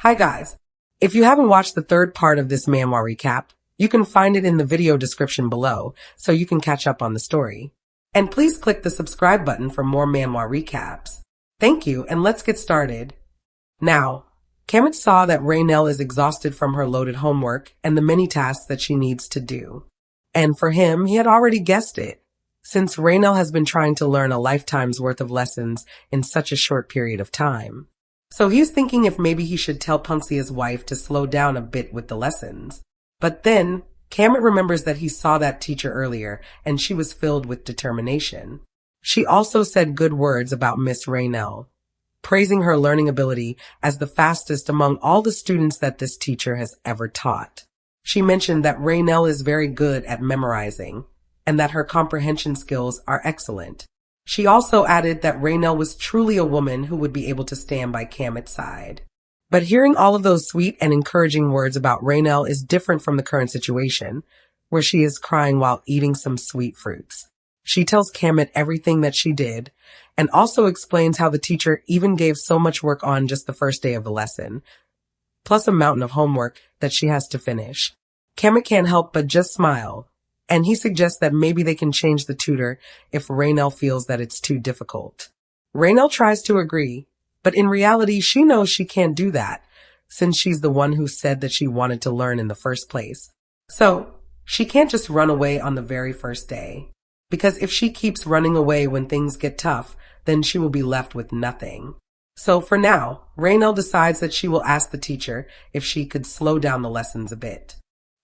Hi guys. If you haven't watched the third part of this manhwa recap, you can find it in the video description below so you can catch up on the story. And please click the subscribe button for more manhwa recaps. Thank you, and let's get started. Now, Kamut saw that Reinel is exhausted from her loaded homework and the many tasks that she needs to do. And for him, he had already guessed it, since Reinel has been trying to learn a lifetime's worth of lessons in such a short period of time. So he's thinking if maybe he should tell Punxia's wife to slow down a bit with the lessons. But then, Kamut remembers that he saw that teacher earlier and she was filled with determination. She also said good words about Miss Reinel, praising her learning ability as the fastest among all the students that this teacher has ever taught. She mentioned that Reinel is very good at memorizing and that her comprehension skills are excellent. She also added that Reinel was truly a woman who would be able to stand by Kamut's side. But hearing all of those sweet and encouraging words about Reinel is different from the current situation, where she is crying while eating some sweet fruits. She tells Kamut everything that she did, and also explains how the teacher even gave so much work on just the first day of the lesson, plus a mountain of homework that she has to finish. Kamut can't help but just smile, and he suggests that maybe they can change the tutor if Reinel feels that it's too difficult. Reinel tries to agree, but in reality she knows she can't do that, since she's the one who said that she wanted to learn in the first place. So, she can't just run away on the very first day, because if she keeps running away when things get tough, then she will be left with nothing. So for now, Reinel decides that she will ask the teacher if she could slow down the lessons a bit.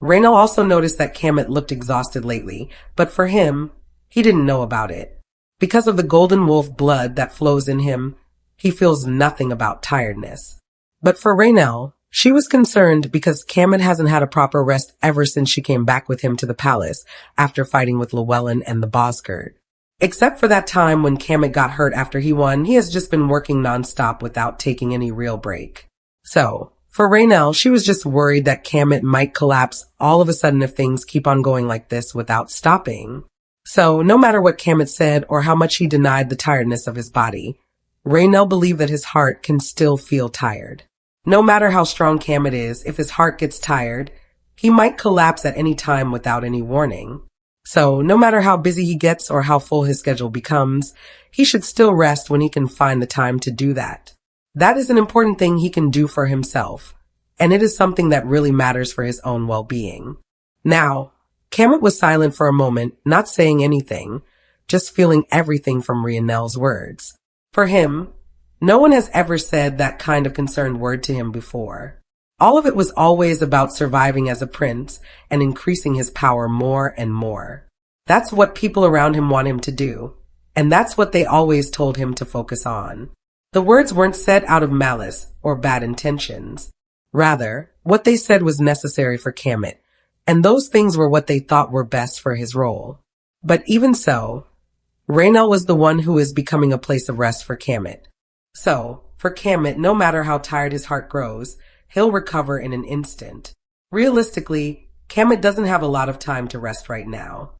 Reinel also noticed that Kamut looked exhausted lately, but for him, he didn't know about it. Because of the golden wolf blood that flows in him, he feels nothing about tiredness. But for Reinel, she was concerned because Kamut hasn't had a proper rest ever since she came back with him to the palace after fighting with Llewellyn and the Bosgurt. Except for that time when Kamut got hurt after he won, he has just been working nonstop without taking any real break. So, for Reinel, she was just worried that Kamut might collapse all of a sudden if things keep on going like this without stopping. So, no matter what Kamut said or how much he denied the tiredness of his body, Reinel believed that his heart can still feel tired. No matter how strong Kamut is, if his heart gets tired, he might collapse at any time without any warning. So, no matter how busy he gets or how full his schedule becomes, he should still rest when he can find the time to do that. That is an important thing he can do for himself, and it is something that really matters for his own well-being. Now, Kamut was silent for a moment, not saying anything, just feeling everything from Reinel's words. For him, no one has ever said that kind of concerned word to him before. All of it was always about surviving as a prince and increasing his power more and more. That's what people around him want him to do, and that's what they always told him to focus on. The words weren't said out of malice or bad intentions. Rather, what they said was necessary for Kamut, and those things were what they thought were best for his role. But even so, Reinel was the one who is becoming a place of rest for Kamut. So, for Kamut, no matter how tired his heart grows, he'll recover in an instant. Realistically, Kamut doesn't have a lot of time to rest right now.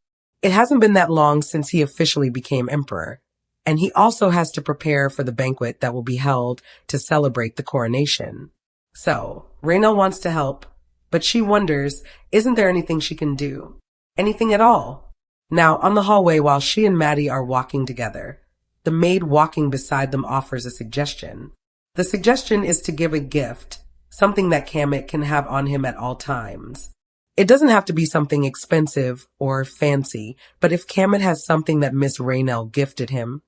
It hasn't been that long since he officially became emperor, and he also has to prepare for the banquet that will be held to celebrate the coronation. So, Reinel wants to help, but she wonders, isn't there anything she can do? Anything at all? Now, on the hallway while she and Maddie are walking together, the maid walking beside them offers a suggestion. The suggestion is to give a gift, something that Kamut can have on him at all times. It doesn't have to be something expensive or fancy, but if Kamut has something that Miss Reinel gifted him,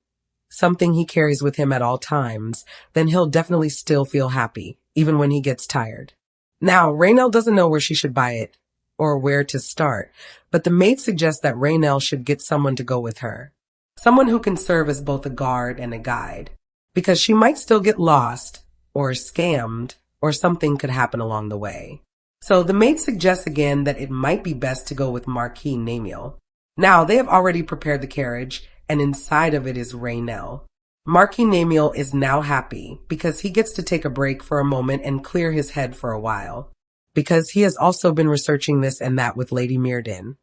something he carries with him at all times, then he'll definitely still feel happy, even when he gets tired. Now, Reinel doesn't know where she should buy it or where to start, but the maid suggests that Reinel should get someone to go with her. Someone who can serve as both a guard and a guide, because she might still get lost or scammed or something could happen along the way. So the maid suggests again that it might be best to go with Marquis Namiel. Now, they have already prepared the carriage, and inside of it is Reinel. Marquis Namiel is now happy because he gets to take a break for a moment and clear his head for a while, because he has also been researching this and that with Lady Myrddin.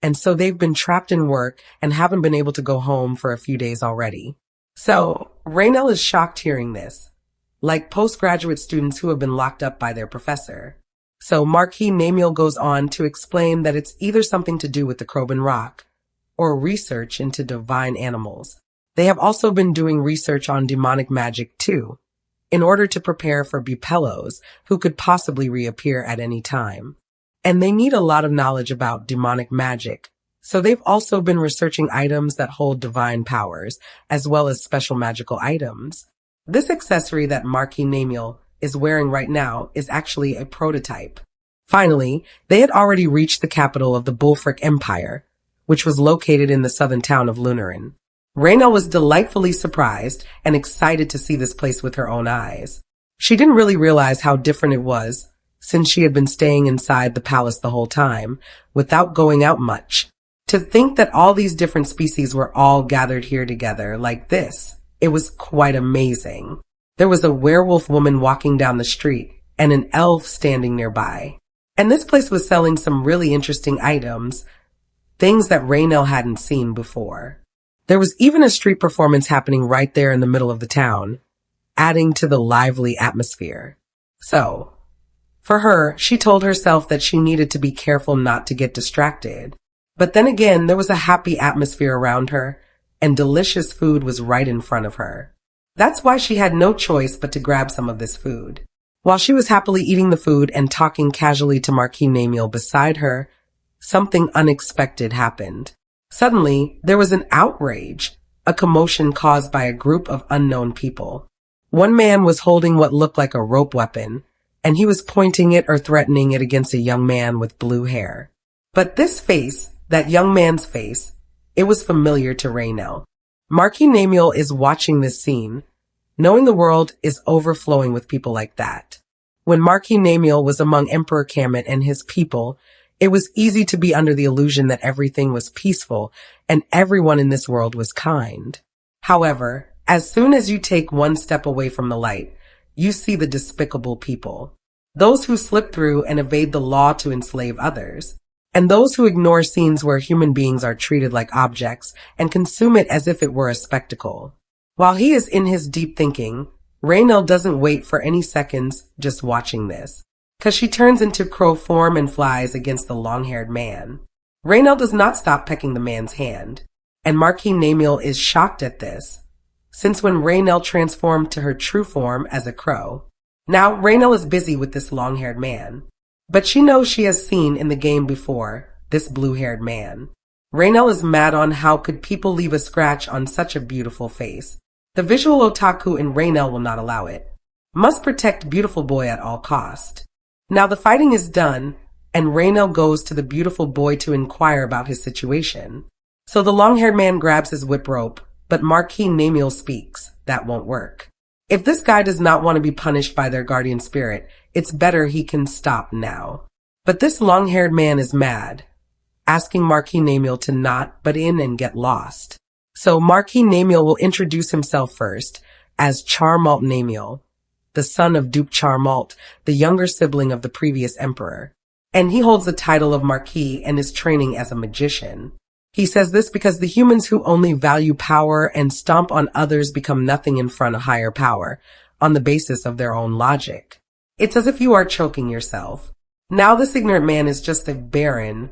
And so they've been trapped in work and haven't been able to go home for a few days already. So Reinel is shocked hearing this, like postgraduate students who have been locked up by their professor. So Marquis Namiel goes on to explain that it's either something to do with the Kroban Rock or research into divine animals. They have also been doing research on demonic magic too, in order to prepare for Bupellos who could possibly reappear at any time. And they need a lot of knowledge about demonic magic, so they've also been researching items that hold divine powers, as well as special magical items. This accessory that Marquis Namiel is wearing right now is actually a prototype. Finally, they had already reached the capital of the Bullfric Empire, which was located in the southern town of Lunarin. Reinel was delightfully surprised and excited to see this place with her own eyes. She didn't really realize how different it was, since she had been staying inside the palace the whole time, without going out much. To think that all these different species were all gathered here together like this, it was quite amazing. There was a werewolf woman walking down the street and an elf standing nearby. And this place was selling some really interesting items, things that Reinel hadn't seen before. There was even a street performance happening right there in the middle of the town, adding to the lively atmosphere. So, for her, she told herself that she needed to be careful not to get distracted. But then again, there was a happy atmosphere around her, and delicious food was right in front of her. That's why she had no choice but to grab some of this food. While she was happily eating the food and talking casually to Marquis Namiel beside her, something unexpected happened. Suddenly, there was an outrage, a commotion caused by a group of unknown people. One man was holding what looked like a rope weapon, and he was pointing it or threatening it against a young man with blue hair. But this face, that young man's face, it was familiar to Reinel. Marquis Namiel is watching this scene, knowing the world is overflowing with people like that. When Marquis Namiel was among Emperor Kamut and his people, it was easy to be under the illusion that everything was peaceful and everyone in this world was kind. However, as soon as you take one step away from the light, you see the despicable people. Those who slip through and evade the law to enslave others. And those who ignore scenes where human beings are treated like objects and consume it as if it were a spectacle. While he is in his deep thinking, Reinel doesn't wait for any seconds just watching this, because she turns into crow form and flies against the long-haired man. Reinel does not stop pecking the man's hand, and Marquis Namiel is shocked at this, since when Reinel transformed to her true form as a crow. Now Reinel is busy with this long-haired man, but she knows she has seen in the game before this blue-haired man. Reinel is mad on how could people leave a scratch on such a beautiful face. The visual otaku in Reinel will not allow it. Must protect beautiful boy at all cost. Now the fighting is done, and Reinel goes to the beautiful boy to inquire about his situation. So the long-haired man grabs his whip rope, but Marquis Namiel speaks. That won't work. If this guy does not want to be punished by their guardian spirit, it's better he can stop now. But this long-haired man is mad, asking Marquis Namiel to not butt in and get lost. So Marquis Namiel will introduce himself first as Charmalt Namiel, the son of Duke Charmalt, the younger sibling of the previous emperor. And he holds the title of Marquis and is training as a magician. He says this because the humans who only value power and stomp on others become nothing in front of higher power on the basis of their own logic. It's as if you are choking yourself. Now this ignorant man is just a Baron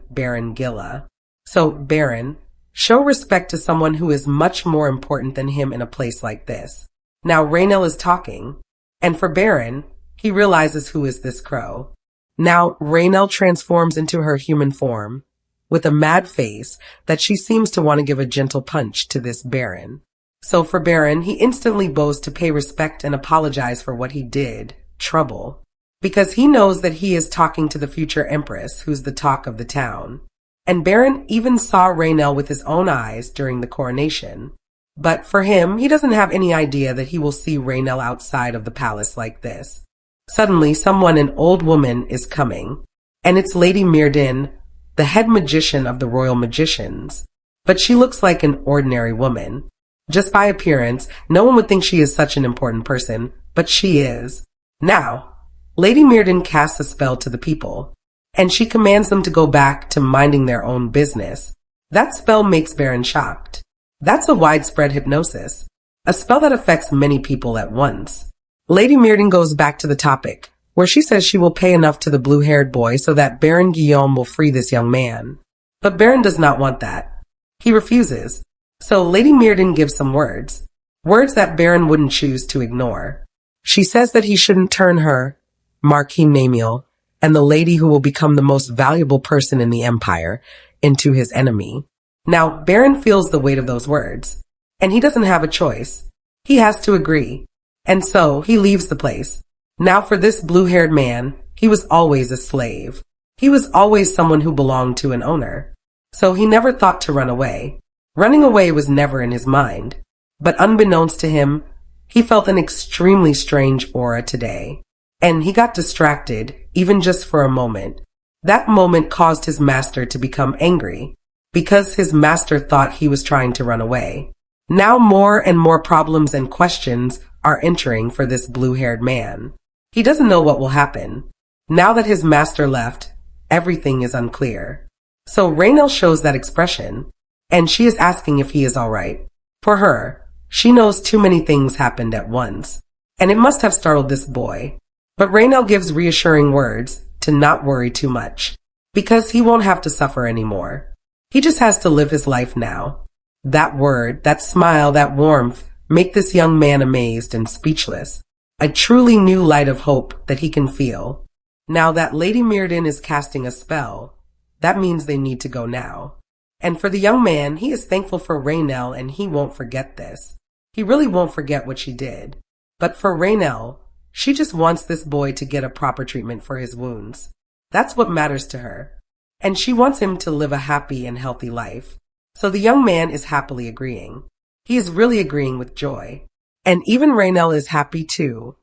Gilla. So Baron, show respect to someone who is much more important than him in a place like this. Now Reinel is talking, and for Baron, he realizes who is this crow. Now Reinel transforms into her human form, with a mad face that she seems to want to give a gentle punch to this Baron. So for Baron, he instantly bows to pay respect and apologize for what he did, trouble, because he knows that he is talking to the future empress who's the talk of the town. And Baron even saw Reinel with his own eyes during the coronation. But for him, he doesn't have any idea that he will see Reinel outside of the palace like this. Suddenly, an old woman, is coming, and it's Lady Myrddin, the head magician of the royal magicians. But she looks like an ordinary woman. Just by appearance, no one would think she is such an important person, but she is. Now, Lady Myrddin casts a spell to the people, and she commands them to go back to minding their own business. That spell makes Baron shocked. That's a widespread hypnosis, a spell that affects many people at once. Lady Myrden goes back to the topic, where she says she will pay enough to the blue-haired boy so that Baron Guillaume will free this young man. But Baron does not want that. He refuses. So Lady Myrden gives some words. Words that Baron wouldn't choose to ignore. She says that he shouldn't turn her, Marquis Namiel, and the lady who will become the most valuable person in the empire, into his enemy. Now, Baron feels the weight of those words, and he doesn't have a choice. He has to agree. And so, he leaves the place. Now for this blue-haired man, he was always a slave. He was always someone who belonged to an owner. So he never thought to run away. Running away was never in his mind. But unbeknownst to him, he felt an extremely strange aura today. And he got distracted, even just for a moment. That moment caused his master to become angry, because his master thought he was trying to run away. Now more and more problems and questions are entering for this blue-haired man. He doesn't know what will happen. Now that his master left, everything is unclear. So Reinel shows that expression, and she is asking if he is alright. For her, she knows too many things happened at once, and it must have startled this boy. But Reinel gives reassuring words to not worry too much, because he won't have to suffer anymore. He just has to live his life now. That word, that smile, that warmth make this young man amazed and speechless. A truly new light of hope that he can feel. Now that Lady Myrden is casting a spell, that means they need to go now. And for the young man, he is thankful for Reinel, and he won't forget this. He really won't forget what she did. But for Reinel, she just wants this boy to get a proper treatment for his wounds. That's what matters to her. And she wants him to live a happy and healthy life. So the young man is happily agreeing. He is really agreeing with joy. And even Reinel is happy too,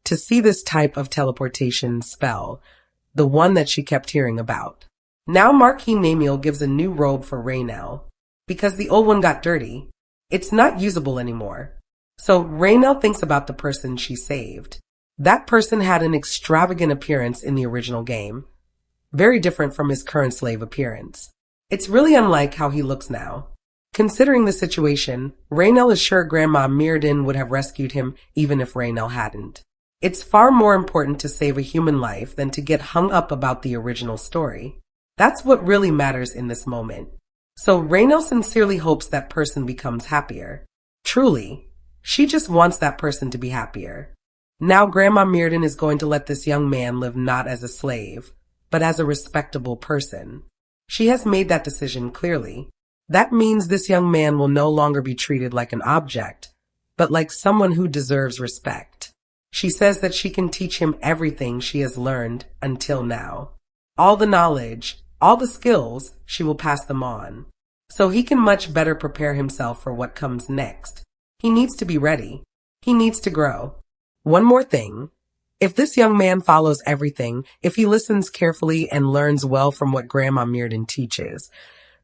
to see this type of teleportation spell, the one that she kept hearing about. Now Marquis Namiel gives a new robe for Reinel, because the old one got dirty. It's not usable anymore. So Reinel thinks about the person she saved. That person had an extravagant appearance in the original game, very different from his current slave appearance. It's really unlike how he looks now. Considering the situation, Reinel is sure Grandma Myrden would have rescued him even if Reinel hadn't. It's far more important to save a human life than to get hung up about the original story. That's what really matters in this moment. So Reinel sincerely hopes that person becomes happier. Truly, she just wants that person to be happier. Now Grandma Myrden is going to let this young man live not as a slave, but as a respectable person. She has made that decision clearly. That means this young man will no longer be treated like an object, but like someone who deserves respect. She says that she can teach him everything she has learned until now. All the knowledge, all the skills, she will pass them on. So he can much better prepare himself for what comes next. He needs to be ready. He needs to grow. One more thing. If this young man follows everything, if he listens carefully and learns well from what Grandma Myrden teaches,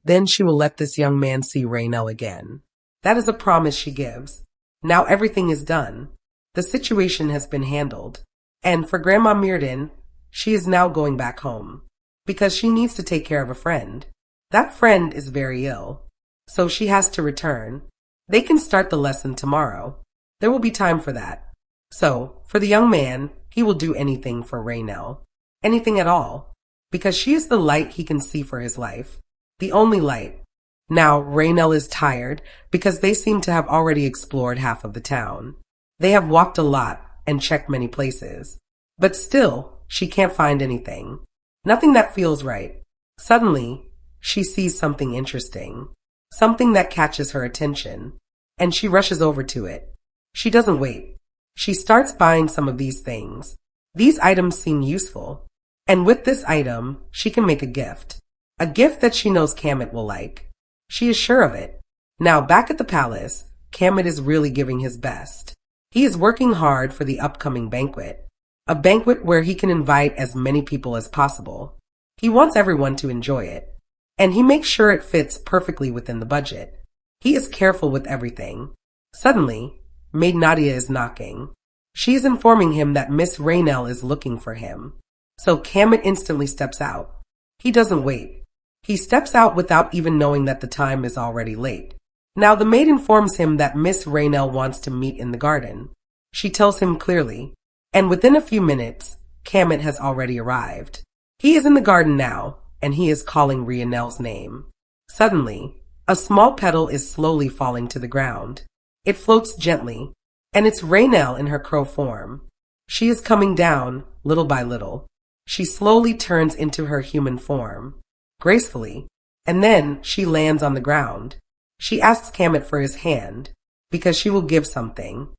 then she will let this young man see Reinel again. That is a promise she gives. Now everything is done. The situation has been handled. And for Grandma Myrden, she is now going back home, because she needs to take care of a friend. That friend is very ill, so she has to return. They can start the lesson tomorrow. There will be time for that. So, for the young man, he will do anything for Reinel. Anything at all. Because she is the light he can see for his life. The only light. Now, Reinel is tired because they seem to have already explored half of the town. They have walked a lot and checked many places. But still, she can't find anything. Nothing that feels right. Suddenly, she sees something interesting. Something that catches her attention. And she rushes over to it. She doesn't wait. She starts buying some of these things. These items seem useful. And with this item, she can make a gift. A gift that she knows Kamut will like. She is sure of it. Now back at the palace, Kamut is really giving his best. He is working hard for the upcoming banquet. A banquet where he can invite as many people as possible. He wants everyone to enjoy it. And he makes sure it fits perfectly within the budget. He is careful with everything. Suddenly, Maid Nadia is knocking. She is informing him that Miss Reinel is looking for him. So Kamut instantly steps out. He doesn't wait. He steps out without even knowing that the time is already late. Now the maid informs him that Miss Reinel wants to meet in the garden. She tells him clearly. And within a few minutes, Kamut has already arrived. He is in the garden now, and he is calling Reinel's name. Suddenly, a small petal is slowly falling to the ground. It floats gently, and it's Reinel in her crow form. She is coming down, little by little. She slowly turns into her human form, gracefully, and then she lands on the ground. She asks Kamut for his hand, because she will give something.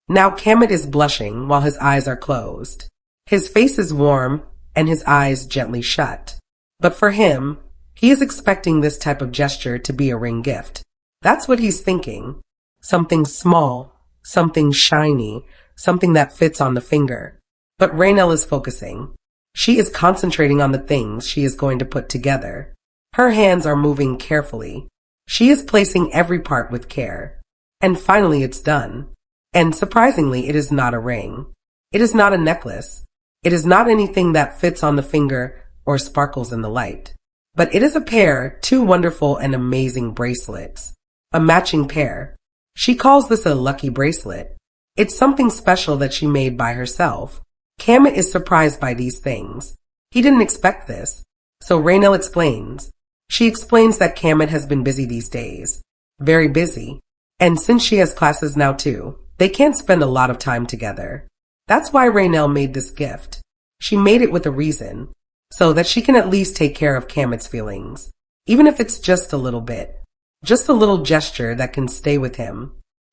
Now Kamut is blushing while his eyes are closed. His face is warm, and his eyes gently shut. But for him, he is expecting this type of gesture to be a ring gift. That's what he's thinking. Something small, something shiny, something that fits on the finger. But Reinel is focusing. She is concentrating on the things she is going to put together. Her hands are moving carefully. She is placing every part with care. And finally it's done. And surprisingly, it is not a ring. It is not a necklace. It is not anything that fits on the finger or sparkles in the light. But it is a pair, two wonderful and amazing bracelets. A matching pair. She calls this a lucky bracelet. It's something special that she made by herself. Kamut is surprised by these things. He didn't expect this. So Reinel explains. She explains that Kamut has been busy these days. Very busy. And since she has classes now too, they can't spend a lot of time together. That's why Reinel made this gift. She made it with a reason, so that she can at least take care of Kamut's feelings, even if it's just a little bit. Just a little gesture that can stay with him.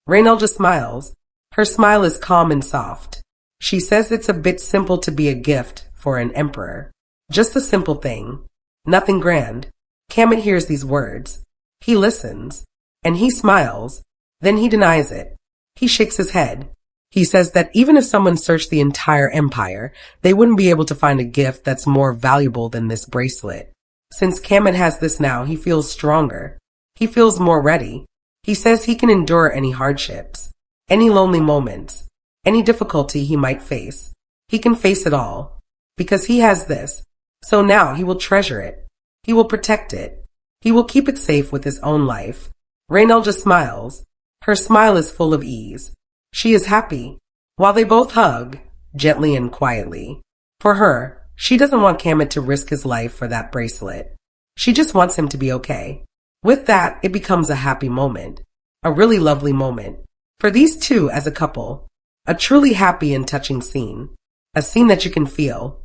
Reinel just smiles. Her smile is calm and soft. She says it's a bit simple to be a gift for an emperor. Just a simple thing. Nothing grand. Kamut hears these words. He listens. And he smiles. Then he denies it. He shakes his head. He says that even if someone searched the entire empire, they wouldn't be able to find a gift that's more valuable than this bracelet. Since Kamut has this now, he feels stronger. He feels more ready. He says he can endure any hardships, any lonely moments, any difficulty he might face. He can face it all, because he has this. So now he will treasure it. He will protect it. He will keep it safe with his own life. Reinel just smiles. Her smile is full of ease. She is happy, while they both hug, gently and quietly. For her, she doesn't want Kamut to risk his life for that bracelet. She just wants him to be okay. With that, it becomes a happy moment. A really lovely moment. For these two as a couple. A truly happy and touching scene. A scene that you can feel.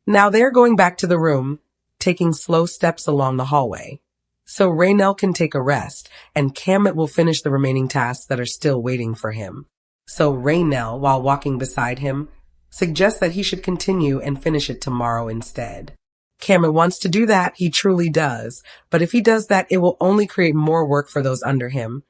Now they're going back to the room, taking slow steps along the hallway. So Reinel can take a rest, and Kamut will finish the remaining tasks that are still waiting for him. So Reinel, while walking beside him, suggests that he should continue and finish it tomorrow instead. Kamut wants to do that, he truly does, but if he does that, it will only create more work for those under him,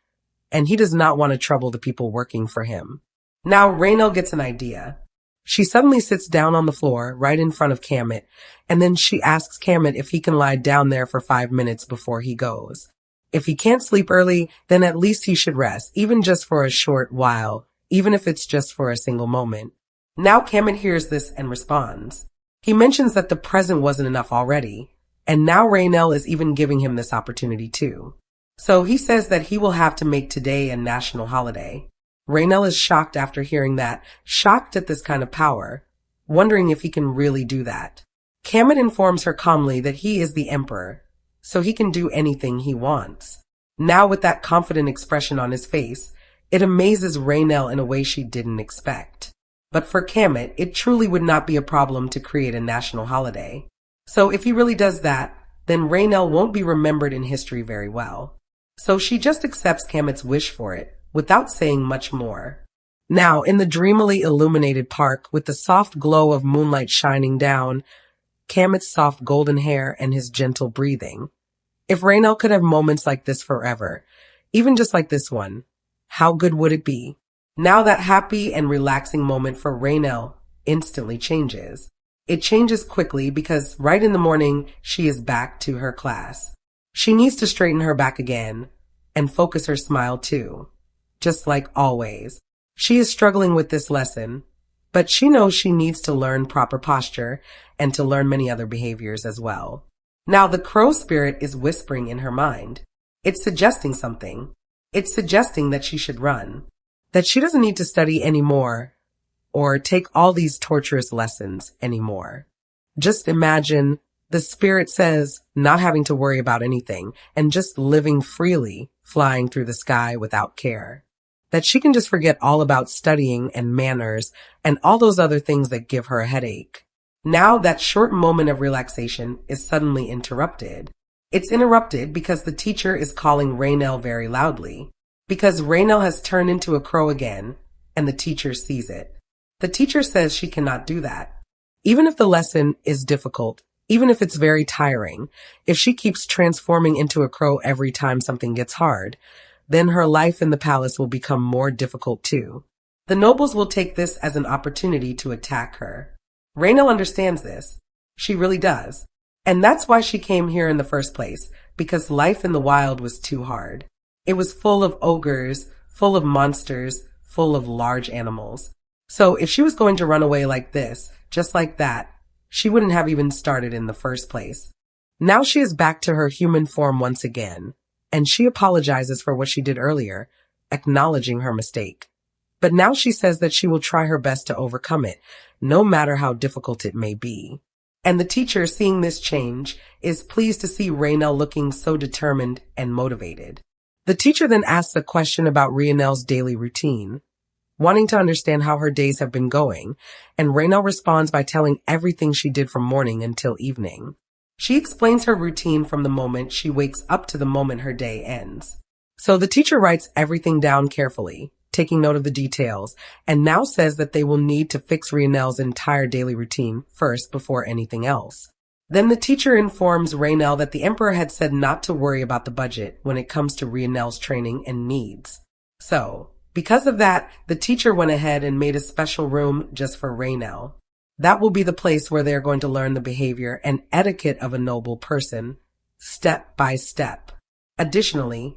and he does not want to trouble the people working for him. Now Reinel gets an idea. She suddenly sits down on the floor right in front of Kamut, and then she asks Kamut if he can lie down there for 5 minutes before he goes. If he can't sleep early, then at least he should rest, even just for a short while, even if it's just for a single moment. Now Kamut hears this and responds. He mentions that the present wasn't enough already, and now Reinel is even giving him this opportunity too. So he says that he will have to make today a national holiday. Reinel is shocked after hearing that, shocked at this kind of power, wondering if he can really do that. Kamut informs her calmly that he is the emperor, so he can do anything he wants. Now with that confident expression on his face, it amazes Reinel in a way she didn't expect. But for Kamut, it truly would not be a problem to create a national holiday. So if he really does that, then Reinel won't be remembered in history very well. So she just accepts Kamut's wish for it, without saying much more. Now, in the dreamily illuminated park, with the soft glow of moonlight shining down, Kamut's soft golden hair and his gentle breathing. If Reinel could have moments like this forever, even just like this one, how good would it be? Now that happy and relaxing moment for Reinel instantly changes. It changes quickly because right in the morning, she is back to her class. She needs to straighten her back again and focus her smile too. Just like always. She is struggling with this lesson, but she knows she needs to learn proper posture and to learn many other behaviors as well. Now the crow spirit is whispering in her mind. It's suggesting something. It's suggesting that she should run. That she doesn't need to study anymore, or take all these torturous lessons anymore. Just imagine, the spirit says, not having to worry about anything and just living freely, flying through the sky without care. That she can just forget all about studying and manners and all those other things that give her a headache. Now that short moment of relaxation is suddenly interrupted. It's interrupted because the teacher is calling Reinel very loudly. Because Reinel has turned into a crow again, and the teacher sees it. The teacher says she cannot do that. Even if the lesson is difficult, even if it's very tiring, if she keeps transforming into a crow every time something gets hard, then her life in the palace will become more difficult too. The nobles will take this as an opportunity to attack her. Reinel understands this. She really does. And that's why she came here in the first place, because life in the wild was too hard. It was full of ogres, full of monsters, full of large animals. So if she was going to run away like this, just like that, she wouldn't have even started in the first place. Now she is back to her human form once again, and she apologizes for what she did earlier, acknowledging her mistake. But now she says that she will try her best to overcome it, no matter how difficult it may be. And the teacher, seeing this change, is pleased to see Reinel looking so determined and motivated. The teacher then asks a question about Reinel's daily routine, wanting to understand how her days have been going, and Reinel responds by telling everything she did from morning until evening. She explains her routine from the moment she wakes up to the moment her day ends. So the teacher writes everything down carefully, taking note of the details, and now says that they will need to fix Reinel's entire daily routine first before anything else. Then the teacher informs Reinel that the emperor had said not to worry about the budget when it comes to Reinel's training and needs. So, because of that, the teacher went ahead and made a special room just for Reinel. That will be the place where they are going to learn the behavior and etiquette of a noble person, step by step. Additionally,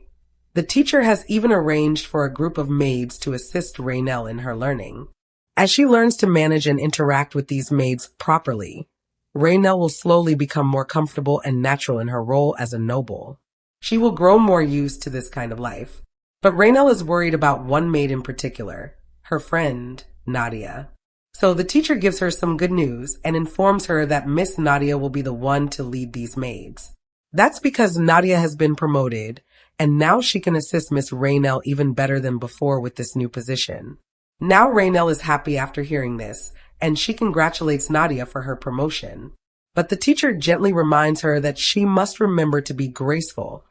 the teacher has even arranged for a group of maids to assist Reinel in her learning. As she learns to manage and interact with these maids properly, Reinel will slowly become more comfortable and natural in her role as a noble. She will grow more used to this kind of life. But Reinel is worried about one maid in particular, her friend, Nadia. So the teacher gives her some good news and informs her that Miss Nadia will be the one to lead these maids. That's because Nadia has been promoted, and now she can assist Miss Reinel even better than before with this new position. Now Reinel is happy after hearing this, and she congratulates Nadia for her promotion. But the teacher gently reminds her that she must remember to be graceful,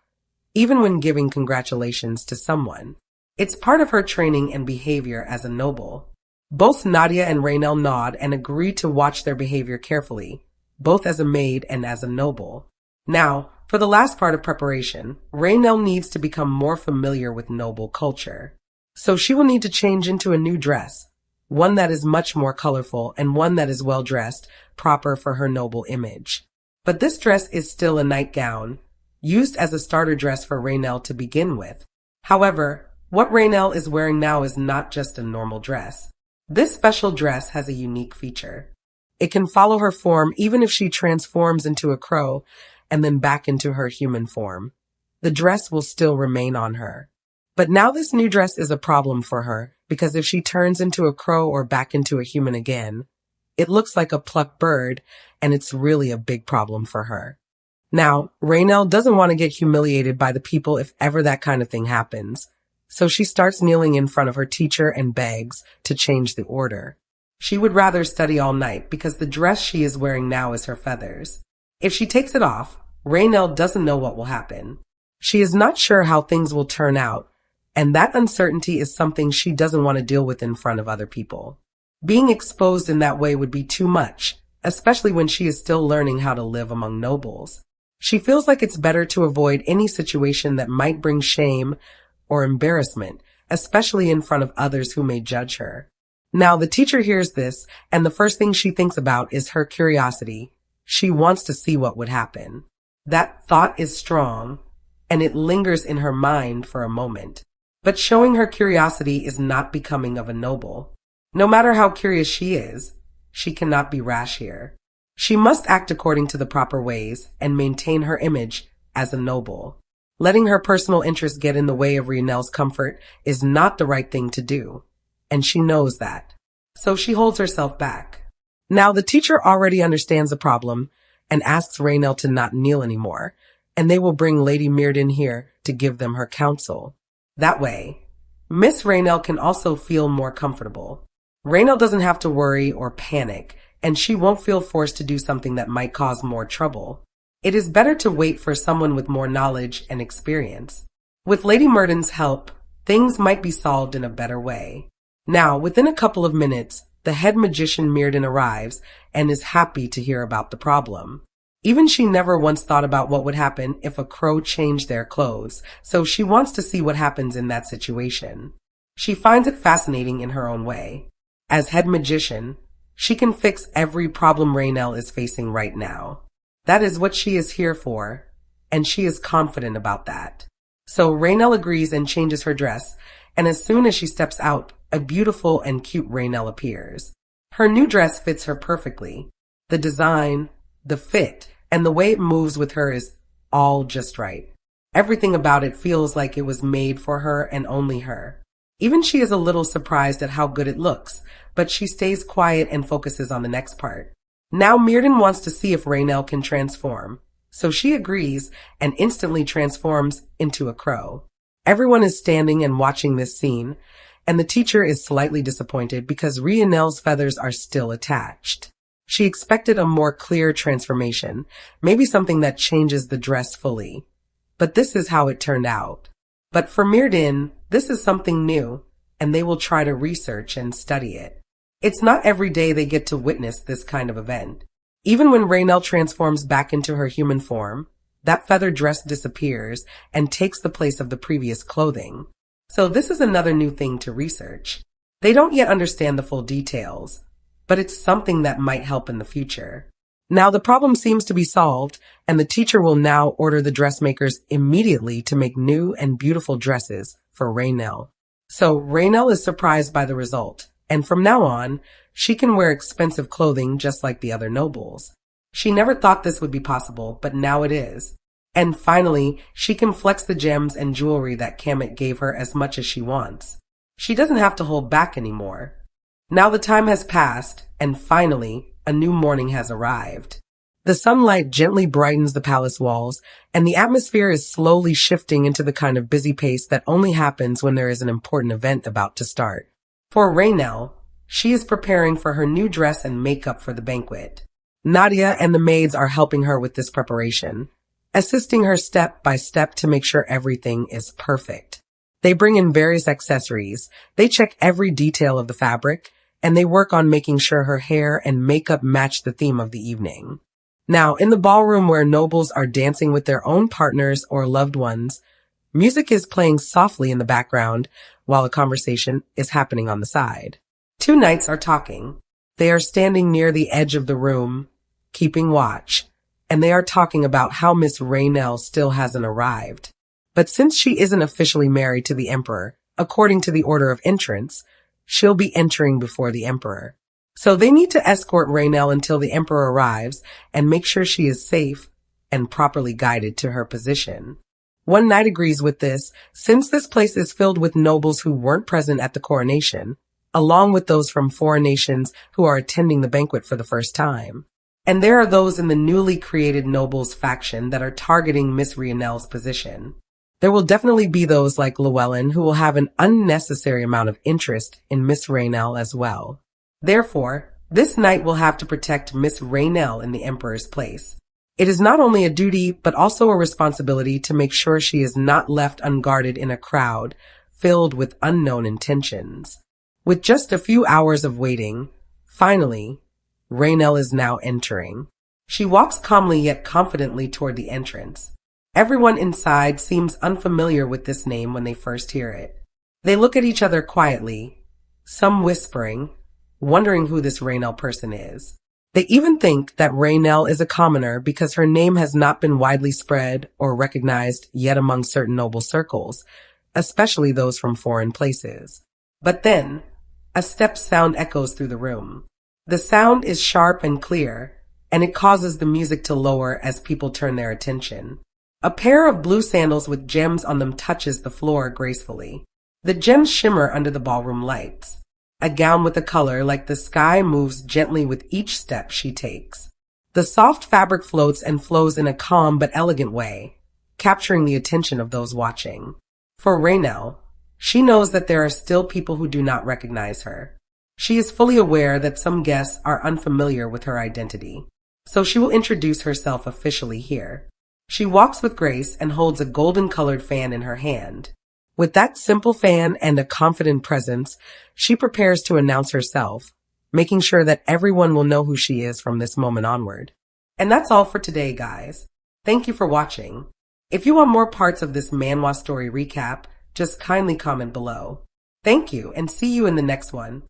even when giving congratulations to someone. It's part of her training and behavior as a noble. Both Nadia and Reinel nod and agree to watch their behavior carefully, both as a maid and as a noble. Now, for the last part of preparation, Reinel needs to become more familiar with noble culture. So she will need to change into a new dress, one that is much more colorful and one that is well dressed, proper for her noble image. But this dress is still a nightgown, used as a starter dress for Reinel to begin with. However, what Reinel is wearing now is not just a normal dress. This special dress has a unique feature. It can follow her form even if she transforms into a crow and then back into her human form. The dress will still remain on her. But now this new dress is a problem for her, because if she turns into a crow or back into a human again, it looks like a plucked bird, and it's really a big problem for her. Now, Reinel doesn't want to get humiliated by the people if ever that kind of thing happens, so she starts kneeling in front of her teacher and begs to change the order. She would rather study all night because the dress she is wearing now is her feathers. If she takes it off, Reinel doesn't know what will happen. She is not sure how things will turn out, and that uncertainty is something she doesn't want to deal with in front of other people. Being exposed in that way would be too much, especially when she is still learning how to live among nobles. She feels like it's better to avoid any situation that might bring shame or embarrassment, especially in front of others who may judge her. Now, the teacher hears this, and the first thing she thinks about is her curiosity. She wants to see what would happen. That thought is strong, and it lingers in her mind for a moment. But showing her curiosity is not becoming of a noble. No matter how curious she is, she cannot be rash here. She must act according to the proper ways and maintain her image as a noble. Letting her personal interests get in the way of Reinel's comfort is not the right thing to do, and she knows that. so she holds herself back. Now the teacher already understands the problem and asks Reinel to not kneel anymore, and they will bring Lady Myrddin here to give them her counsel. That way, Miss Reinel can also feel more comfortable. Reinel doesn't have to worry or panic, and she won't feel forced to do something that might cause more trouble. It is better to wait for someone with more knowledge and experience. With Lady Myrddin's help, things might be solved in a better way. Now, within a couple of minutes, the head magician Myrddin arrives and is happy to hear about the problem. Even she never once thought about what would happen if a crow changed their clothes, so she wants to see what happens in that situation. She finds it fascinating in her own way. As head magician, she can fix every problem Reinel is facing right now. That is what she is here for, and she is confident about that. So Reinel agrees and changes her dress, and as soon as she steps out, a beautiful and cute Reinel appears. Her new dress fits her perfectly. The design, the fit, and the way it moves with her is all just right. Everything about it feels like it was made for her and only her. Even she is a little surprised at how good it looks, but she stays quiet and focuses on the next part. Now Myrddin wants to see if Reinel can transform, so she agrees and instantly transforms into a crow. Everyone is standing and watching this scene, and the teacher is slightly disappointed because Reinel's feathers are still attached. She expected a more clear transformation, maybe something that changes the dress fully. But this is how it turned out. But for Myrddin, this is something new, and they will try to research and study it. It's not every day they get to witness this kind of event. Even when Reinel transforms back into her human form, that feather dress disappears and takes the place of the previous clothing. So this is another new thing to research. They don't yet understand the full details, but it's something that might help in the future. Now the problem seems to be solved, and the teacher will now order the dressmakers immediately to make new and beautiful dresses for Reinel. So Reinel is surprised by the result, and from now on, she can wear expensive clothing just like the other nobles. She never thought this would be possible, but now it is. And finally, she can flex the gems and jewelry that Kamut gave her as much as she wants. She doesn't have to hold back anymore. Now the time has passed, and finally, a new morning has arrived. The sunlight gently brightens the palace walls, and the atmosphere is slowly shifting into the kind of busy pace that only happens when there is an important event about to start. For Reinel, she is preparing for her new dress and makeup for the banquet. Nadia and the maids are helping her with this preparation, assisting her step by step to make sure everything is perfect. They bring in various accessories, they check every detail of the fabric, and they work on making sure her hair and makeup match the theme of the evening. Now, in the ballroom where nobles are dancing with their own partners or loved ones, music is playing softly in the background while a conversation is happening on the side. Two knights are talking. They are standing near the edge of the room, keeping watch, and they are talking about how Miss Reinel still hasn't arrived. But since she isn't officially married to the emperor, according to the order of entrance, she'll be entering before the emperor. So they need to escort Reinel until the emperor arrives and make sure she is safe and properly guided to her position. One knight agrees with this, since this place is filled with nobles who weren't present at the coronation, along with those from foreign nations who are attending the banquet for the first time. And there are those in the newly created nobles faction that are targeting Miss Reinel's position. There will definitely be those like Llewellyn who will have an unnecessary amount of interest in Miss Reinel as well. Therefore, this knight will have to protect Miss Reinel in the emperor's place. It is not only a duty, but also a responsibility to make sure she is not left unguarded in a crowd filled with unknown intentions. With just a few hours of waiting, finally, Reinel is now entering. She walks calmly yet confidently toward the entrance. Everyone inside seems unfamiliar with this name when they first hear it. They look at each other quietly, some whispering, wondering who this Reinel person is. They even think that Reinel is a commoner because her name has not been widely spread or recognized yet among certain noble circles, especially those from foreign places. But then, a step sound echoes through the room. The sound is sharp and clear, and it causes the music to lower as people turn their attention. A pair of blue sandals with gems on them touches the floor gracefully. The gems shimmer under the ballroom lights. a gown with a color like the sky moves gently with each step she takes. The soft fabric floats and flows in a calm but elegant way, capturing the attention of those watching. For Reinel, she knows that there are still people who do not recognize her. She is fully aware that some guests are unfamiliar with her identity, so she will introduce herself officially here. She walks with grace and holds a golden-colored fan in her hand. With that simple fan and a confident presence, she prepares to announce herself, making sure that everyone will know who she is from this moment onward. And that's all for today, guys. Thank you for watching. If you want more parts of this manhwa story recap, just kindly comment below. Thank you, and see you in the next one.